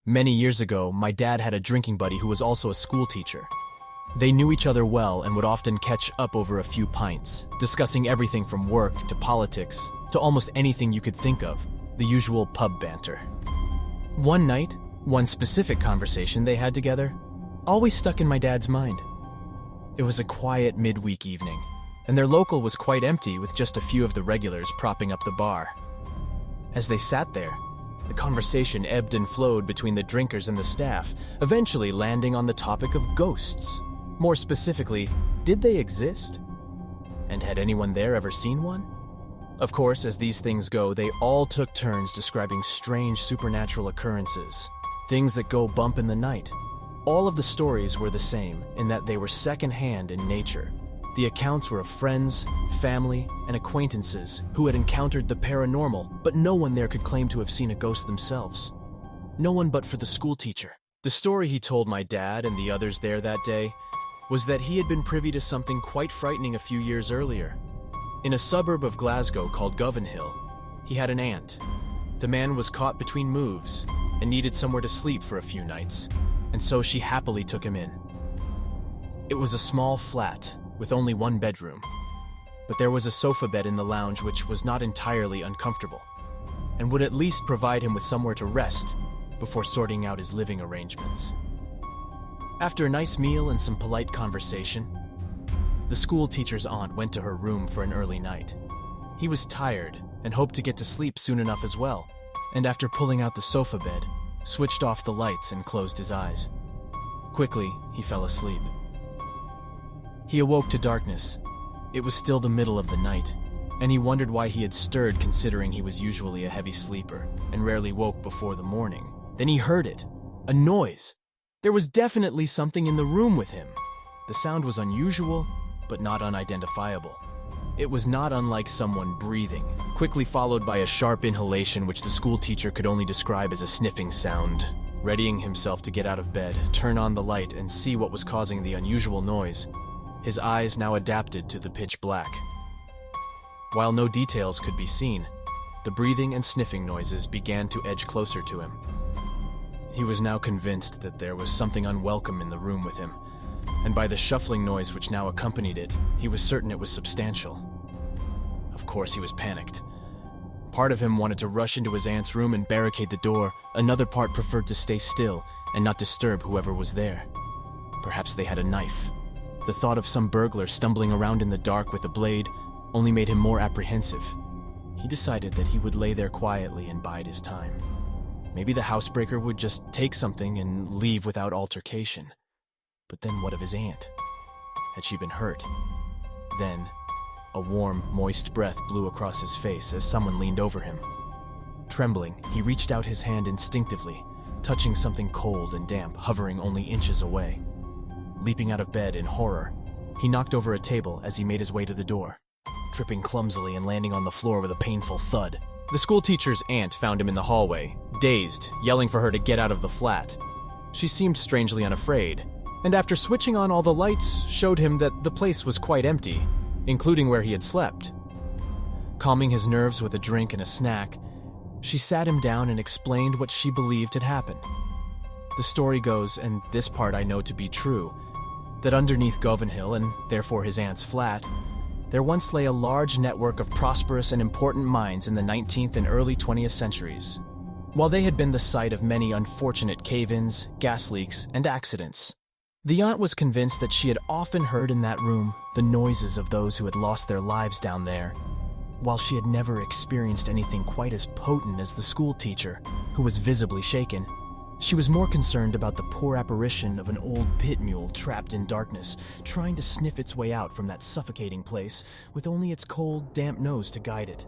Many years ago, my dad had a drinking buddy who was also a school teacher. They knew each other well and would often catch up over a few pints, discussing everything from work to politics to almost anything you could think of, the usual pub banter. One night, one specific conversation they had together always stuck in my dad's mind. It was a quiet midweek evening, and their local was quite empty with just a few of the regulars propping up the bar. As they sat there, the conversation ebbed and flowed between the drinkers and the staff, eventually landing on the topic of ghosts. More specifically, did they exist? And had anyone there ever seen one? Of course, as these things go, they all took turns describing strange supernatural occurrences, things that go bump in the night. All of the stories were the same in that they were secondhand in nature. The accounts were of friends, family, and acquaintances who had encountered the paranormal, but no one there could claim to have seen a ghost themselves. No one but for the school teacher. The story he told my dad and the others there that day was that he had been privy to something quite frightening a few years earlier. In a suburb of Glasgow called Govanhill, he had an aunt. The man was caught between moves and needed somewhere to sleep for a few nights, and so she happily took him in. It was a small flat with only one bedroom, but there was a sofa bed in the lounge which was not entirely uncomfortable, and would at least provide him with somewhere to rest before sorting out his living arrangements. After a nice meal and some polite conversation, the school teacher's aunt went to her room for an early night. He was tired and hoped to get to sleep soon enough as well, and after pulling out the sofa bed, switched off the lights and closed his eyes. Quickly, he fell asleep. He awoke to darkness. It was still the middle of the night, and he wondered why he had stirred considering he was usually a heavy sleeper and rarely woke before the morning. Then he heard it, a noise. There was definitely something in the room with him. The sound was unusual, but not unidentifiable. It was not unlike someone breathing, quickly followed by a sharp inhalation which the school teacher could only describe as a sniffing sound. Readying himself to get out of bed, turn on the light, and see what was causing the unusual noise, his eyes now adapted to the pitch black. While no details could be seen, the breathing and sniffing noises began to edge closer to him. He was now convinced that there was something unwelcome in the room with him, and by the shuffling noise which now accompanied it, he was certain it was substantial. Of course, he was panicked. Part of him wanted to rush into his aunt's room and barricade the door. Another part preferred to stay still and not disturb whoever was there. Perhaps they had a knife. The thought of some burglar stumbling around in the dark with a blade only made him more apprehensive. He decided that he would lay there quietly and bide his time. Maybe the housebreaker would just take something and leave without altercation. But then what of his aunt? Had she been hurt? Then, a warm, moist breath blew across his face as someone leaned over him. Trembling, he reached out his hand instinctively, touching something cold and damp hovering only inches away. Leaping out of bed in horror, he knocked over a table as he made his way to the door, tripping clumsily and landing on the floor with a painful thud. The school teacher's aunt found him in the hallway, dazed, yelling for her to get out of the flat. She seemed strangely unafraid, and after switching on all the lights, showed him that the place was quite empty, including where he had slept. Calming his nerves with a drink and a snack, she sat him down and explained what she believed had happened. The story goes, and this part I know to be true, that underneath Govanhill, and therefore his aunt's flat, there once lay a large network of prosperous and important mines in the 19th and early 20th centuries. While they had been the site of many unfortunate cave-ins, gas leaks, and accidents, the aunt was convinced that she had often heard in that room the noises of those who had lost their lives down there. While she had never experienced anything quite as potent as the school teacher, who was visibly shaken, she was more concerned about the poor apparition of an old pit mule trapped in darkness, trying to sniff its way out from that suffocating place with only its cold, damp nose to guide it.